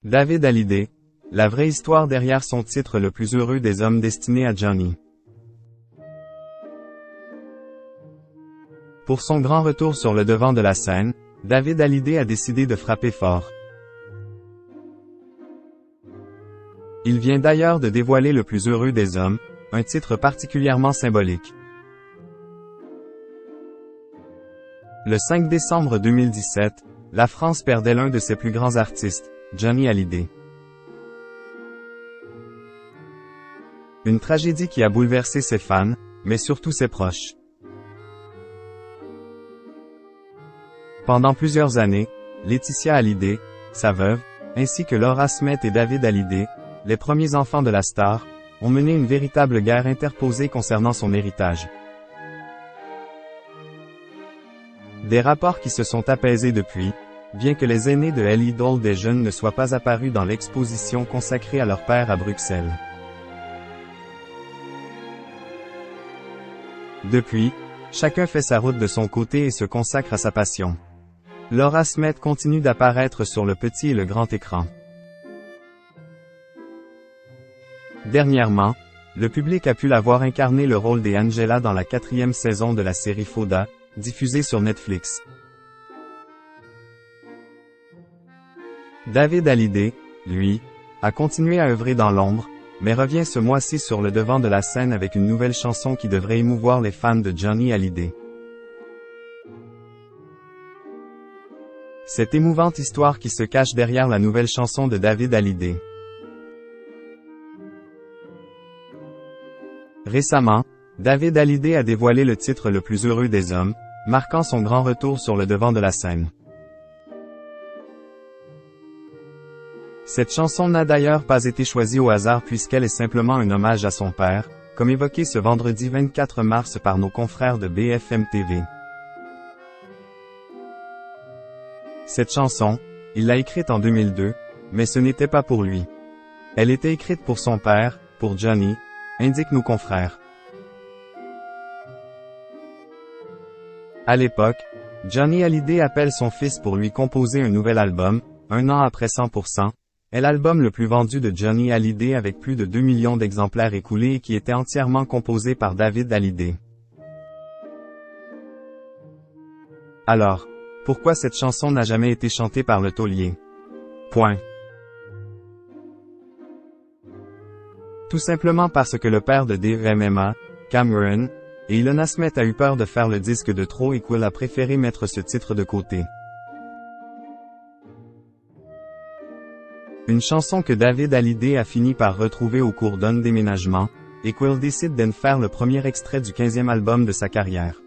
David Hallyday, la vraie histoire derrière son titre le plus heureux des hommes destiné à Johnny. Pour son grand retour sur le devant de la scène, David Hallyday a décidé de frapper fort. Il vient d'ailleurs de dévoiler le plus heureux des hommes, un titre particulièrement symbolique. Le 5 décembre 2017, la France perdait l'un de ses plus grands artistes, Johnny Hallyday. Une tragédie qui a bouleversé ses fans, mais surtout ses proches. Pendant plusieurs années, Laetitia Hallyday, sa veuve, ainsi que Laura Smith et David Hallyday, les premiers enfants de la star, ont mené une véritable guerre interposée concernant son héritage. Des rapports qui se sont apaisés depuis, bien que les aînés de l'idole des jeunes ne soient pas apparus dans l'exposition consacrée à leur père à Bruxelles. Depuis, chacun fait sa route de son côté et se consacre à sa passion. Laura Smith continue d'apparaître sur le petit et le grand écran. Dernièrement, le public a pu la voir incarner le rôle d'Angela dans la 4e saison de la série Fauda, diffusée sur Netflix. David Hallyday, lui, a continué à œuvrer dans l'ombre, mais revient ce mois-ci sur le devant de la scène avec une nouvelle chanson qui devrait émouvoir les fans de Johnny Hallyday. Cette émouvante histoire qui se cache derrière la nouvelle chanson de David Hallyday. Récemment, David Hallyday a dévoilé le titre le plus heureux des hommes, marquant son grand retour sur le devant de la scène. Cette chanson n'a d'ailleurs pas été choisie au hasard puisqu'elle est simplement un hommage à son père, comme évoqué ce vendredi 24 mars par nos confrères de BFM TV. Cette chanson, il l'a écrite en 2002, mais ce n'était pas pour lui. Elle était écrite pour son père, pour Johnny, indiquent nos confrères. À l'époque, Johnny Hallyday appelle son fils pour lui composer un nouvel album, un an après 100%, est l'album le plus vendu de Johnny Hallyday avec plus de 2 millions d'exemplaires écoulés et qui était entièrement composé par David Hallyday. Alors, pourquoi cette chanson n'a jamais été chantée par le taulier? Point. Tout simplement parce que le père de DMMA, Cameron, et Ilona Smith a eu peur de faire le disque de trop et qu'il a préféré mettre ce titre de côté. Une chanson que David Hallyday a fini par retrouver au cours d'un déménagement, et qu'il décide d'en faire le premier extrait du 15e album de sa carrière.